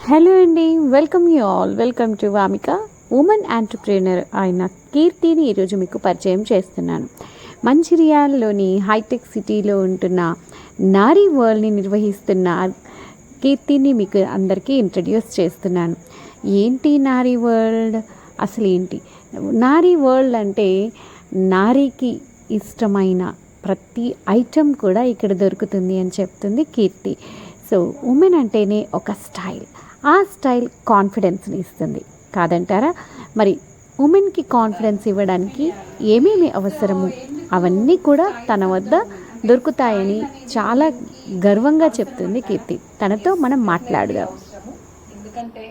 Hello అండి, welcome you all. Welcome to Vamika. Women entrepreneur అయిన కీర్తిని ఈరోజు మీకు పరిచయం చేస్తున్నాను. మంచిర్యాలలోని హైటెక్ సిటీలో ఉంటున్న నారీ వరల్డ్‌ని నిర్వహిస్తున్న కీర్తిని మీకు అందరికీ ఇంట్రడ్యూస్ చేస్తున్నాను. ఏంటి నారీ వరల్డ్? అసలు ఏంటి నారీ వరల్డ్ అంటే? నారీకి ఇష్టమైన ప్రతి ఐటెం కూడా ఇక్కడ దొరుకుతుంది అని చెప్తుంది కీర్తి. సో ఉమెన్ అంటేనే ఒక స్టైల్, ఆ స్టైల్ కాన్ఫిడెన్స్ని ఇస్తుంది కాదంటారా? మరి ఉమెన్కి కాన్ఫిడెన్స్ ఇవ్వడానికి ఏమేమి అవసరము అవన్నీ కూడా తన వద్ద దొరుకుతాయని చాలా గర్వంగా చెప్తుంది కీర్తి. తనతో మనం మాట్లాడదాం. ఎందుకంటే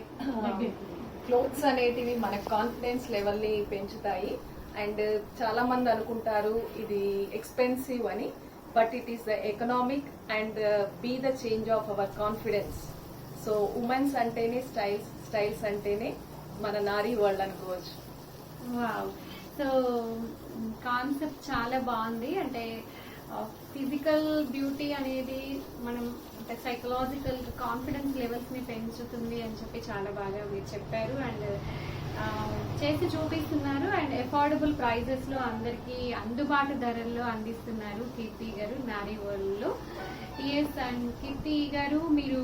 క్లోత్స్ అనేటివి మన కాన్ఫిడెన్స్ లెవెల్ని పెంచుతాయి. అండ్ చాలా మంది అనుకుంటారు ఇది ఎక్స్పెన్సివ్ అని, but it is the economic and be the change of our confidence. So women's అంటేనే స్టైల్స్ అంటేనే మన నారీ వరల్డ్ అనుకోవచ్చు. వావ్, సో కాన్సెప్ట్ చాలా బాగుంది. అంటే ఫిజికల్ బ్యూటీ అనేది మనం అంటే సైకలాజికల్ కాన్ఫిడెన్స్ లెవెల్స్ ని పెంచుతుంది అని చెప్పి చాలా బాగా మీరు చెప్పారు అండ్ చేసి చూపిస్తున్నారు. అండ్ అఫోర్డబుల్ ప్రైజెస్ లో అందరికి అందుబాటు ధరల్లో అందిస్తున్నారు కీర్తి గారు నారీ వరల్డ్ లో. ఎస్, అండ్ కీర్తి గారు మీరు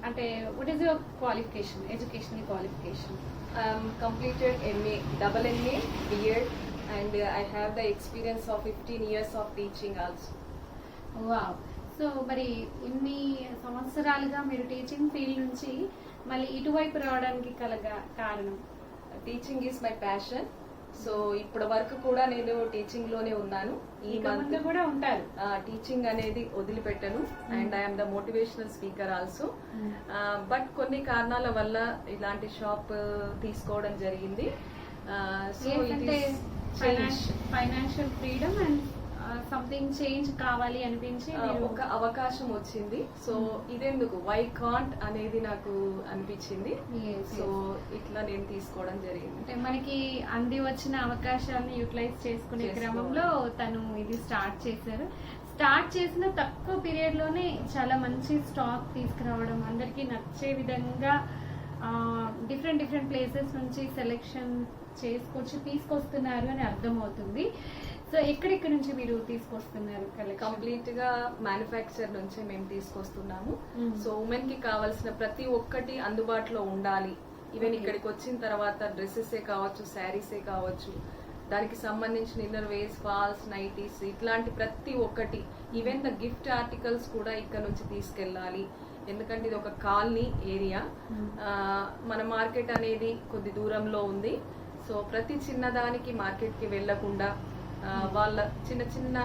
అంటే what is your qualification, educational qualification? Completed MA, double MA, B.Ed, and I have the experience of 15 years of teaching also. Wow, so మరి ఇన్ని సంవత్సరాలుగా మీరు టీచింగ్ ఫీల్డ్ నుంచి మళ్ళీ ఇటువైపు రావడానికి కారణం? Teaching is my passion. So ఇప్పటి వరకు కూడా నేను టీచింగ్ లోనే ఉన్నాను. ఈ మంత్ కూడా ఉంటారు. టీచింగ్ అనేది వదిలిపెట్టను and I'm the motivational speaker also. But కొన్ని కారణాల వల్ల ఇలాంటి షాప్ తీసుకోవడం జరిగింది. So financial freedom and something change కావాలి అనిపించి ఒక అవకాశం వచ్చింది. సో ఇదెందుకు వై కాంట్ అనేది నాకు అనిపించింది. సో ఇట్లా నేను తీసుకోవడం జరిగింది. అంటే మనకి అంది వచ్చిన అవకాశాలను యూటిలైజ్ చేసుకునే క్రమంలో తను ఇది స్టార్ట్ చేశారు. స్టార్ట్ చేసిన తక్కువ పీరియడ్ లోనే చాలా మంచి స్టాక్ తీసుకురావడం, అందరికి నచ్చే విధంగా డిఫరెంట్ ప్లేసెస్ నుంచి సెలెక్షన్ చేసుకొచ్చి తీసుకొస్తున్నారు అని అర్థమవుతుంది. సో ఎక్కడెక్కడ నుంచి మీరు తీసుకొస్తున్నారు? కంప్లీట్ గా మ్యానుఫ్యాక్చర్ నుంచి మేము తీసుకొస్తున్నాము. సో ఉమెన్ కి కావాల్సిన ప్రతి ఒక్కటి అందుబాటులో ఉండాలి. ఈవెన్ ఇక్కడికి వచ్చిన తర్వాత డ్రెస్సెసే కావచ్చు, శారీసే కావచ్చు, దానికి సంబంధించిన ఇన్నర్ వేస్, ఫాల్స్, నైటీస్, ఇట్లాంటి ప్రతి ఒక్కటి, ఈవెన్ ద గిఫ్ట్ ఆర్టికల్స్ కూడా ఇక్కడ నుంచి తీసుకెళ్ళాలి. ఎందుకంటే ఇది ఒక కాలనీ ఏరియా, మన మార్కెట్ అనేది కొద్ది దూరంలో ఉంది. సో ప్రతి చిన్నదానికి మార్కెట్కి వెళ్లకుండా వాళ్ళ చిన్న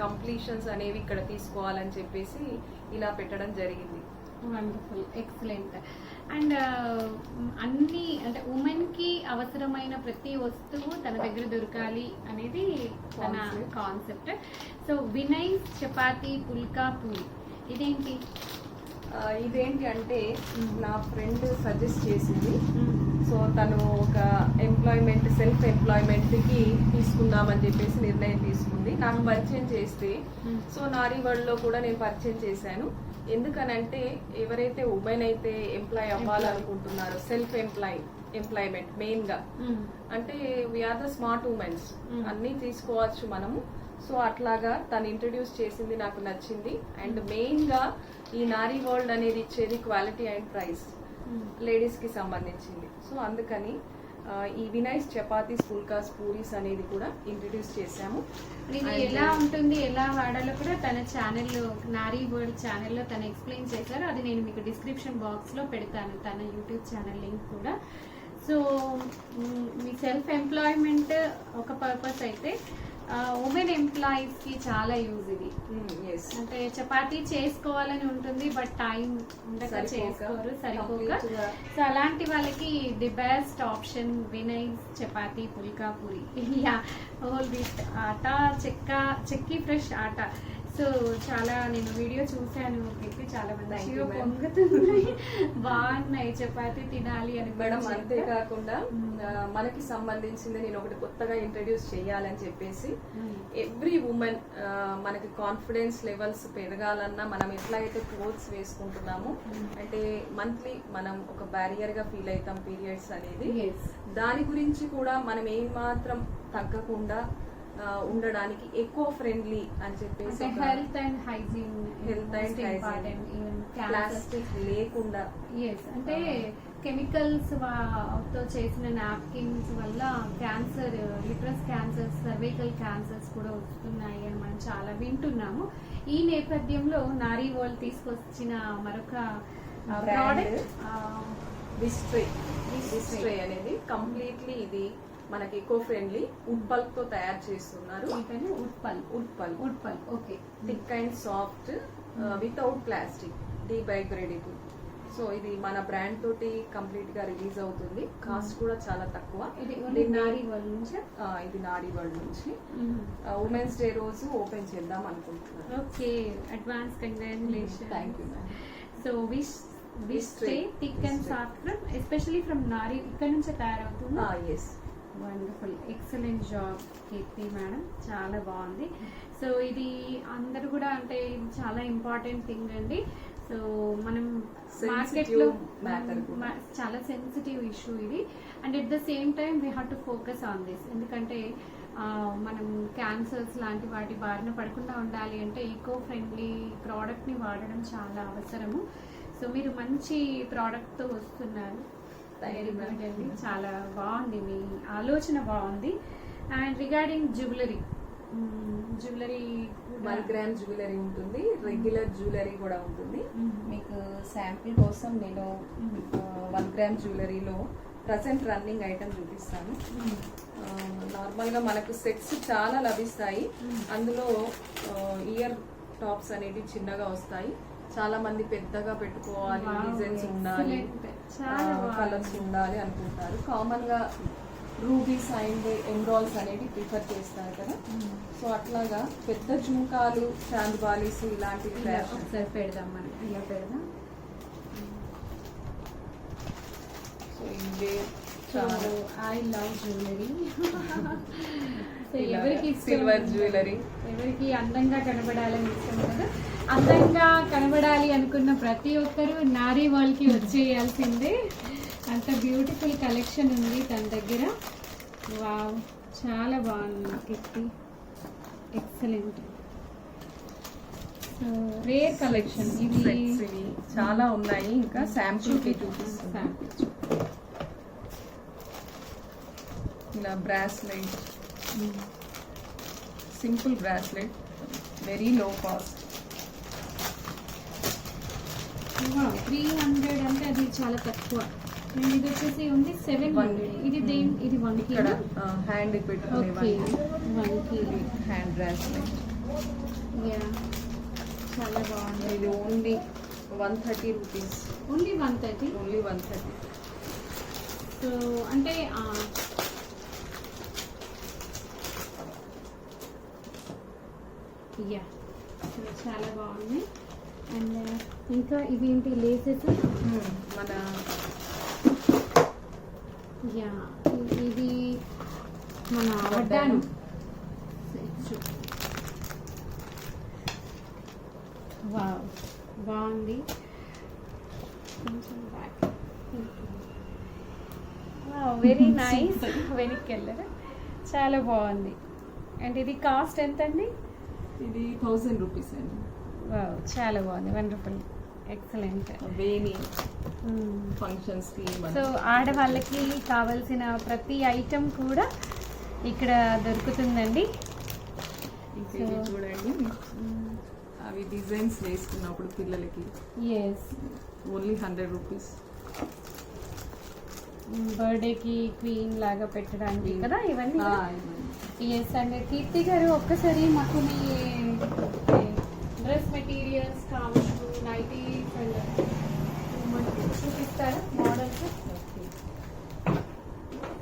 కంప్లీషన్స్ అనేవి ఇక్కడ తీసుకోవాలని చెప్పేసి ఇలా పెట్టడం జరిగింది. Wonderful, excellent. అండ్ అన్ని అంటే ఉమెన్ కి అవసరమైన ప్రతి వస్తువు తన దగ్గర దొరకాలి అనేది తన కాన్సెప్ట్. సో వినయ్ చపాతీ పుల్కా పూరి ఇదేంటి? ఇదేంటి అంటే నా ఫ్రెండ్ సజెస్ట్ చేసింది. సో తను ఒక సెల్ఫ్ ఎంప్లాయ్మెంట్ కి తీసుకుందామని చెప్పేసి నిర్ణయం తీసుకుంది. నాకు పరిచయం చేస్తే సో నారీ వరల్డ్ లో కూడా నేను పరిచయం చేశాను. ఎందుకనంటే ఎవరైతే ఉమెన్ అయితే ఎంప్లాయ్ అవ్వాలనుకుంటున్నారో, సెల్ఫ్ ఎంప్లాయ్మెంట్ మెయిన్ గా, అంటే వీఆర్ ద స్మార్ట్ ఉమెన్స్, అన్ని తీసుకోవచ్చు మనము. సో అట్లాగా తను ఇంట్రడ్యూస్ చేసింది నాకు నచ్చింది. అండ్ మెయిన్ గా ఈ నారీ వరల్డ్ అనేది ఇచ్చేది క్వాలిటీ అండ్ ప్రైస్, లేడీస్ కి సంబంధించింది. సో అందుకని ఈ వినైస్ చపాతీస్, పుల్కాస్, పూరీస్ అనేది కూడా ఇంట్రడ్యూస్ చేశాము. ఎలా ఉంటుంది, ఎలా వాడాలో కూడా తన ఛానల్లో, నారీ వరల్డ్ ఛానల్లో తను ఎక్స్ప్లెయిన్ చేశారు. అది నేను మీకు డిస్క్రిప్షన్ బాక్స్ లో పెడతాను, తన యూట్యూబ్ ఛానల్ లింక్ కూడా. సో మీ సెల్ఫ్ ఎంప్లాయ్మెంట్ ఒక పర్పస్ అయితే ఉమెన్ ఎంప్లాయీస్ కి చాలా యూజ్ ఇది. అంటే చపాతీ చేసుకోవాలని ఉంటుంది, బట్ టైం ఉండక చేసుకోరు, సరిపోక. సో అలాంటి వాళ్ళకి the best option Vinay chapati phulka puri. Whole wheat atta, chakki fresh atta. So చాలా నేను వీడియో చూసాను, చాలా మంచిగా పొంగుతున్నాయి, బాగున్నాయి, చపాతీ తినాలి అని. మేడం అంతేకాకుండా మనకి సంబంధించింది నేను ఒకటి కొత్తగా ఇంట్రడ్యూస్ చేయాలని చెప్పేసి, ఎవ్రీ ఉమెన్ మనకి కాన్ఫిడెన్స్ లెవెల్స్ పెరగాలన్నా మనం ఎట్లా అయితే క్లోత్స్ వేసుకుంటున్నామో, అంటే మంత్లీ మనం ఒక బ్యారియర్ గా ఫీల్ అవుతాం పీరియడ్స్ అనేది. ఎస్ దాని గురించి కూడా మనం ఏం మాత్రం తగ్గకుండా ఉండడానికి ఎకో ఫ్రెండ్లీ అని చెప్పేసి health and hygiene, Health and hygiene. Important. Even plastic లేకుండా ఎస్ అంటే కెమికల్స్ తో చేసిన నాప్కిన్స్ వల్ల క్యాన్సర్, లిటరస్ క్యాన్సర్స్, సర్వైకల్ క్యాన్సర్స్ కూడా వస్తున్నాయి అని మనం చాలా వింటున్నాము. ఈ నేపథ్యంలో నారీ వరల్డ్ తీసుకొచ్చిన మరొక ప్రోడక్ట్ విస్ట్రే అనేది కంప్లీట్లీ ఇది మనకి ఎకో ఫ్రెండ్లీ వుడ్ పల్ప్ తో తయారు చేస్తున్నారు. Wood pulp okay. Thick and soft without plastic, biodegradable. So ఇది మన బ్రాండ్ తోటి కంప్లీట్ గా రిలీజ్ అవుతుంది. కాస్ట్ కూడా చాలా తక్కువ. ఇది దీన్ని- నారీ వరల్డ్ నుంచి. ఇది నారీ వరల్డ్ నుంచి ఉమెన్స్ డే రోజు ఓపెన్ చేద్దాం అనుకుంటున్నాను. Okay, advance congratulation. Thank you ma'am. So wish stay thick and soft from especially from నారీ, ఇక్కడ నుంచే తయారవుతుంది. ఎస్, వండర్ఫుల్, ఎక్సలెంట్ జాబ్ కీర్తి మేడం, చాలా బాగుంది. సో ఇది అందరు కూడా అంటే ఇది చాలా ఇంపార్టెంట్ థింగ్ అండి. సో మనం మార్కెట్ లో matter కూడా. చాలా సెన్సిటివ్ ఇష్యూ ఇది. And at the same time we have to focus on this. ఎందుకంటే మనం క్యాన్సర్స్ లాంటి వాటి బారిన పడకుండా ఉండాలి అంటే ఈకో ఫ్రెండ్లీ ప్రోడక్ట్ ని వాడడం చాలా అవసరము. సో మీరు మంచి ప్రోడక్ట్ తో వస్తున్నారు. Thank you, ma'am. అండి, చాలా బాగుంది, మీ ఆలోచన బాగుంది. And regarding jewellery 1 gram jewellery ఉంటుంది, రెగ్యులర్ జ్యువెలరీ కూడా ఉంటుంది. మీకు శాంపిల్ కోసం నేను 1 గ్రామ్ జ్యువెలరీలో ప్రజెంట్ రన్నింగ్ ఐటమ్ చూపిస్తాను. నార్మల్గా మనకు సెట్స్ చాలా లభిస్తాయి. అందులో ఇయర్ టాప్స్ అనేవి చిన్నగా వస్తాయి. చాలా మంది పెద్దగా పెట్టుకోవాలి, డిజైన్స్ ఉండాలి, కలర్స్ ఉండాలి అనుకుంటారు. కామన్ గా రూబీస్ అండ్ ఎమ్రాల్స్ అనేవి ప్రిఫర్ చేస్తారు కదా. సో అట్లాగా పెద్ద జుంకాలు, చాంద్ బాలీస్ ఇలాంటివి fashion. ఒకసారి పెడదాం, మనం ఇలా పెడదాం. సో ఇవే సో చాలా ఐ లవ్ జ్యువెలరీ. సో ఇలా ఎవరికి ఇష్టం సిల్వర్ జ్యువెలరీ. ఎవరికి అందంగా కనబడాలని ఇష్టం కదా. అందంగా కనబడాలి అనుకున్న ప్రతి ఒక్కరూ నారీ వరల్డ్ కి వచ్చేయాల్సిందే. అంత బ్యూటిఫుల్ కలెక్షన్ ఉంది తన దగ్గర. వావ్, చాలా బాగుంది కీర్తి, ఎక్సలెంట్. సో రేర్ కలెక్షన్ ఇది. Sets ఇవి చాలా ఉన్నాయి. ఇంకా శాంపుల్ కి చూపిస్తాను. ఇలా bracelet, simple bracelet, very low cost. 300 అంటే అది చాలా తక్కువ. నేను ఇది వచ్చేసి ఉంది 700. ఇది ఇది 1 ఇక్కడ కిలో. హ్యాండ్ ఓకే, పెట్టుకునే 1 కిలో. Hand bracelet. యా, చాలా బాగుంది. ఇది only 130 rupees. Only 130. Only 130. So అంటే యా, సో చాలా బాగుంది. అండ్ ఇంకా ఇవేంటి లేసెస్. మన యా, ఇది మన వడ్డాను. వావ్, బాగుంది. కొంచెం బ్యాక్. వెరీ నైస్, వెనక్కి వెళ్ళరు, చాలా బాగుంది. అండ్ ఇది కాస్ట్ ఎంత అండి? ఇది 1000 రూపీస్ అండి. వావ్, చాలా బాగుంది, వండర్ఫుల్, ఎక్సలెంట్. వేణి ఫంక్షన్స్ కి సో ఆడవాళ్ళకి కావలసిన ప్రతి ఐటమ్ కూడా ఇక్కడ దొరుకుతుందండి. ఇవి చూడండి, అవి డిజైన్స్ వేసుకున్నప్పుడు పిల్లలకి ఎస్, ఓన్లీ 100 రూపీస్. బర్త్డేకి క్వీన్ లాగా పెట్టడానికి కదా ఇవన్నీ. ఎస్. అండ్ కీర్తి గారు, ఒక్కసారి మాకు మీ డ్రెస్ మెటీరియల్స్ కావచ్చు, నైటీస్ అండ్ చూపిస్తారా models?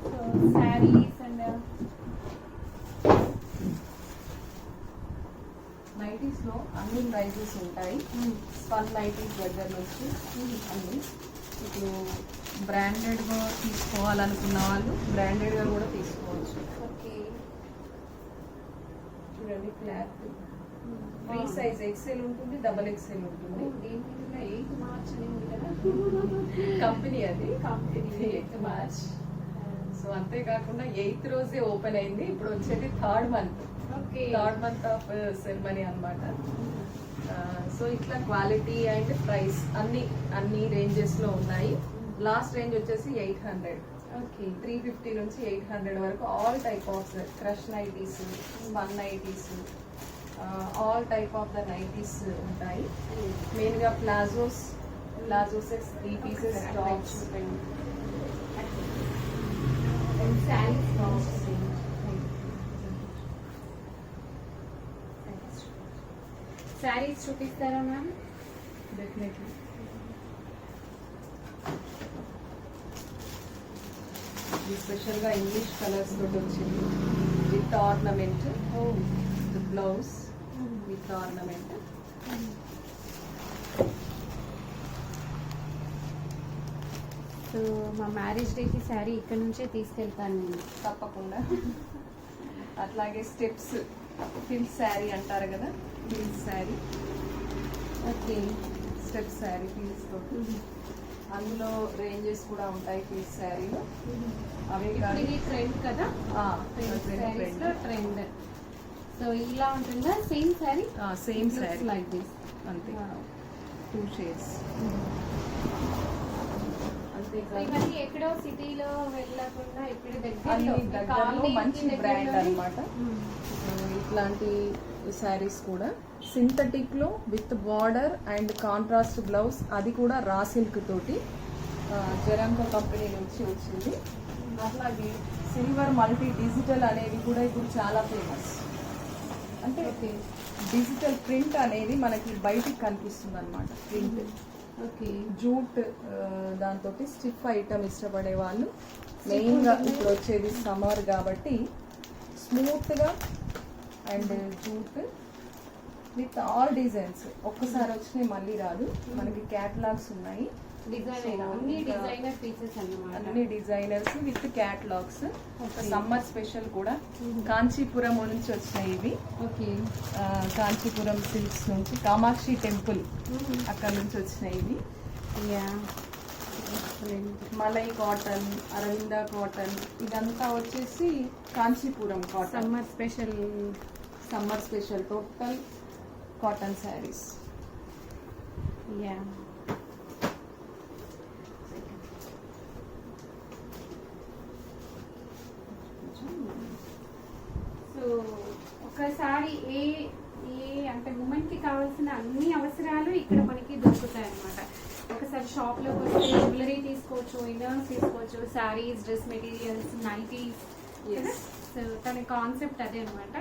So saris and nighties లో అన్ని ప్రైజెస్ ఉంటాయి. స్పన్ నైటీస్ దగ్గర నుంచి అన్ని. ఇప్పుడు బ్రాండెడ్ గా తీసుకోవాలనుకున్న వాళ్ళు బ్రాండెడ్ గా కూడా తీసుకోవచ్చు. ఓకే. చూడండి, క్లాత్ ఫ్రీ సైజ్ ఎక్సెల్ ఉంటుంది, డబల్ ఎక్సెల్ ఉంటుంది. దీని మీద 8 మార్చ్ అని ఉంది కదా. కంపెనీ అది కంపెనీ 8 మార్చ్. సో అంతేకాకుండా 8th రోజే ఓపెన్ అయింది. ఇప్పుడు వచ్చేది third month okay. Of ceremony అన్నమాట. సో ఇట్లా క్వాలిటీ అండ్ ప్రైస్ అన్ని రేంజెస్ లో ఉన్నాయి. లాస్ట్ రేంజ్ వచ్చేసి 800, ఓకే. 350 నుంచి 800 వరకు all type of crush nighties, spun nighties, all type of the nighties ఉంటాయి. మెయిన్ గా palazzo sets, 3 pieces tops, saris చూపిస్తారా మ్యామ్? డెఫినెట్లీ. ఇది స్పెషల్ గా ఇంగ్లీష్ కలర్స్ తోటి వచ్చింది with ornament. Blouse with ornament. So మా మ్యారేజ్ డేకి శారీ ఇక్కడ నుంచే తీసుకెళ్తాను నేను. తప్పకుండా. అట్లాగే స్టెప్స్, ఫిల్ శారీ అంటారు కదా, fill sari. Okay. Step sari feels తోటి. అందులో రేంజెస్ కూడా ఉంటాయి ఫీల్స్ శారీలో. అవి ఇప్పుడు ఇది ట్రెండ్ కదా, ట్రెండ్. ట్రెండ్. సో ఇలా ఉంటుందా same sari? Same sari like this. అంతే, 2 షేడ్స్. ఇవన్నీ ఎక్కడో సిటీలో వెళ్ళకుండా ఇక్కడ అన్ని దగ్గరలో మంచి బ్రాండ్ దగ్గరలో. అన్నమాట. ఇట్లాంటి శారీస్ కూడా సింథటిక్ లో with border and contrast blouse, అది కూడా రా సిల్క్ తోటి జెరాంకో కంపెనీ నుంచి వచ్చింది. అట్లాగే సిల్వర్ మల్టీ డిజిటల్ అనేది కూడా ఇప్పుడు చాలా ఫేమస్. అంటే డిజిటల్ ప్రింట్ అనేది మనకి బయటికి కనిపిస్తుంది అనమాట. Print okay. జూట్, దాంతో స్టిఫ్ ఐటమ్ ఇష్టపడే వాళ్ళు మెయిన్గా ఇప్పుడు వచ్చేది సమ్మర్ కాబట్టి స్మూత్గా and jute with all designs. ఒక్కసారి వచ్చినాయి మళ్ళీ రాదు. మనకి క్యాటలాగ్స్ ఉన్నాయి, డిజైనర్, అన్ని డిజైనర్ పీసెస్ అన్నమాట. అన్ని designers with catalogues. Summer special కూడా కాంచీపురం నుంచి వచ్చినాయి ఇవి. ఓకే. కాంచీపురం సిల్క్స్ నుంచి, కామాక్షి టెంపుల్ అక్కడ నుంచి వచ్చినాయి ఇవి. Yeah. Malai cotton, Aravinda cotton, ఇదంతా వచ్చేసి Kanchipuram cotton. Summer special total cotton saris. Yeah. So ఒకసారి ఏ అంటే ఉమెన్ కి కావాల్సిన అన్ని అవసరాలు ఇక్కడ మనకి దొరుకుతాయి అన్నమాట. ఒకసారి షాప్ లోకి వస్తే జ్యువెలరీ తీసుకోవచ్చు, ఇన్నర్స్ తీసుకోవచ్చు, saris, dress materials, nighties. So తన కాన్సెప్ట్ అదే అనమాట.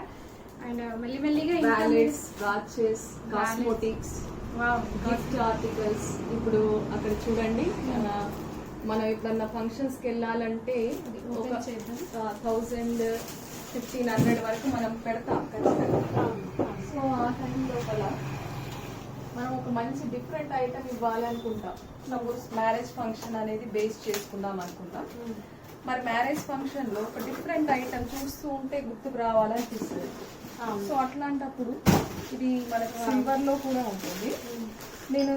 అండ్ మెల్లిమెల్లిగా wallets, watches, cosmetics, gift articles. ఇప్పుడు అక్కడ చూడండి, మనం ఎప్పుడన్నా ఫంక్షన్స్ కి వెళ్ళాలంటే ఒక 1000-1500 వరకు మనం పెడతాం ఖచ్చితంగా. సో ఆ టైం లోపల మనం ఒక మంచి డిఫరెంట్ ఐటమ్ ఇవ్వాలి అనుకుంటాం. సపోజ్ మ్యారేజ్ ఫంక్షన్ అనేది బేస్ చేసుకుందాం అనుకుంటాం. మరి మ్యారేజ్ ఫంక్షన్ లో ఒక డిఫరెంట్ ఐటమ్ చూస్తూ ఉంటే గుర్తుకు రావాలనిపిస్తుంది. సో అట్లాంటప్పుడు ఇది మనకి సిల్వర్ లో కూడా ఉంటుంది. నేను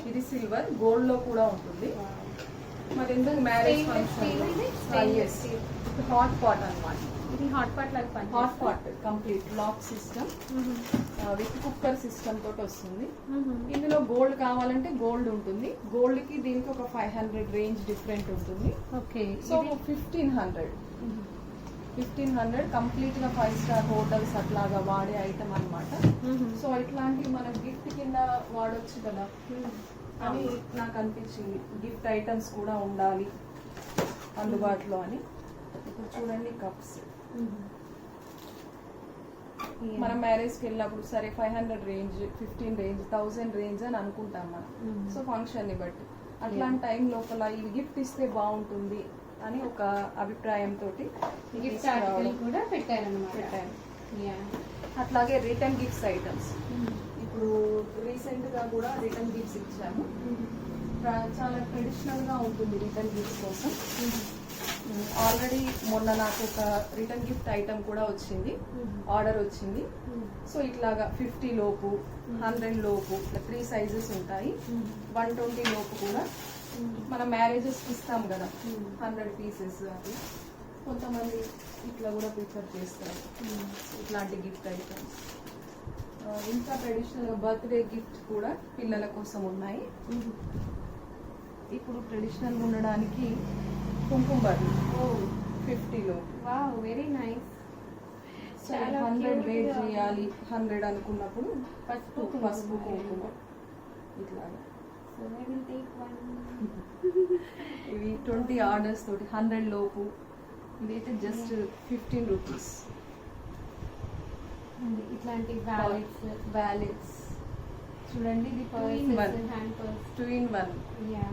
ఇది సిల్వర్, గోల్డ్ లో కూడా ఉంటుంది. మరి ఎందుకు మ్యారేజ్ ఫంక్షన్ హాట్ పాట్ అన్నమాట. ఇది హాట్ పాట్ లాగా hot pot complete lock system with cooker system తోటి వస్తుంది. ఇందులో గోల్డ్ కావాలంటే గోల్డ్ ఉంటుంది. గోల్డ్ కి దీనికి ఒక 500 రేంజ్ డిఫరెంట్ ఉంటుంది. ఓకే. సో 1500 కంప్లీట్ గా 5 స్టార్ హోటల్స్ అట్లాగా వాడే ఐటమ్ అన్నమాట. సో ఇట్లాంటివి మన గిఫ్ట్ కింద వాడొచ్చు కదా అని నాకు అనిపించింది. గిఫ్ట్ ఐటమ్స్ కూడా ఉండాలి అందుబాటులో అని. ఇప్పుడు చూడండి కప్స్. మనం మ్యారేజ్కి వెళ్ళినప్పుడు సరే 500 రేంజ్, 15 రేంజ్, 1000 రేంజ్ అని అనుకుంటాం మనం. సో ఫంక్షన్ ని బట్టి అట్లాంటి టైం లోపల ఇది గిఫ్ట్ ఇస్తే బాగుంటుంది అని ఒక అభిప్రాయంతో గిఫ్ట్ ఆర్టికల్ కూడా పెట్టారన్నమాట. అట్లాగే రిటర్న్ గిఫ్ట్స్ ఐటమ్స్. ఇప్పుడు రీసెంట్ గా కూడా రిటర్న్ గిఫ్ట్స్ ఇచ్చాము. చాలా ట్రెడిషనల్ గా ఉంటుంది రిటర్న్ గిఫ్ట్స్ కోసం. ఆల్రెడీ మొన్న నాకు ఒక రిటర్న్ గిఫ్ట్ ఐటమ్ కూడా వచ్చింది, ఆర్డర్ వచ్చింది. సో ఇట్లాగా 50 లోపు, 100 లోపు ఇట్లా 3 సైజెస్ ఉంటాయి. 120 లోపు కూడా మనం మ్యారేజెస్కి ఇస్తాం కదా 100 పీసెస్. అది కొంతమంది ఇట్లా కూడా ప్రిఫర్ చేస్తారు, ఇట్లాంటి గిఫ్ట్ ఐటమ్స్. ఇంకా ట్రెడిషనల్గా బర్త్డే గిఫ్ట్ కూడా పిల్లల కోసం ఉన్నాయి. ఇప్పుడు ట్రెడిషనల్ ఉండడానికి కుంకుమ బర్లు 50 లోపు. Wow, very nice. చాలా 100 cute వెయిట్ గా ఉంది. చేయాలి 100 అనుకున్నప్పుడు పసుపు కుంకుమ ఇట్లాగా. So I will take one. ఇవి 20 ఆర్డర్స్ తోటి 100 లోపు. ఇదైతే జస్ట్ 15 రూపీస్. ఇట్లాంటి వ్యాలెట్స్, వ్యాలెట్స్ చూడండి, ఇది 2 in 1. Hand purse. 2 in 1. Yeah,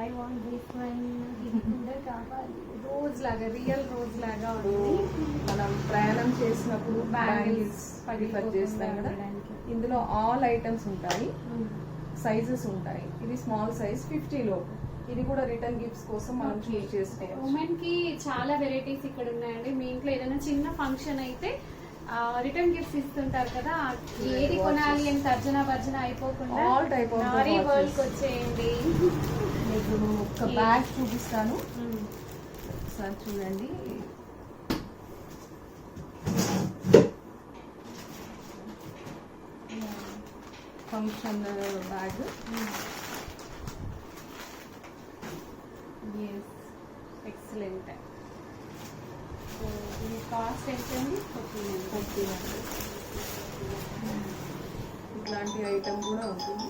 I want this one. ఇది కూడా కావాలి. రోజ్ లాగా, రియల్ రోజ్ లాగా ఉంది. మనం ప్రయాణం చేసినప్పుడు బ్యాంగిల్స్ పగిలిపోకుండా ప్రిఫర్ చేస్తాం కదా, ఉండడానికి. ఇందులో ఆల్ ఐటమ్స్ ఉంటాయి, సైజెస్ ఉంటాయి. ఇది స్మాల్ సైజ్ 50 లోపు. ఇది కూడా రిటర్న్ గిఫ్ట్స్ కోసం మనం చూస్ చేసుకోవచ్చు. ఉమెన్ కి చాలా వెరైటీస్ ఇక్కడ ఉన్నాయండి. మీ ఇంట్లో ఏదైనా చిన్న ఫంక్షన్ అయితే రిటర్న్ గిఫ్ట్స్ ఇస్తుంటారు కదా, ఏది కొనాలి అని తర్జన భర్జన అయిపోకుండా All type of Nari watches. World కి వచ్చేయండి. మీకు ఒక బ్యాగ్ చూపిస్తాను, ఒకసారి చూడండి. Function bag. ఎక్సలెంట్. సో దీని కాస్ట్ ఎంత అండి? 1400. ఇట్లాంటి ఐటమ్ కూడా ఉంటుంది.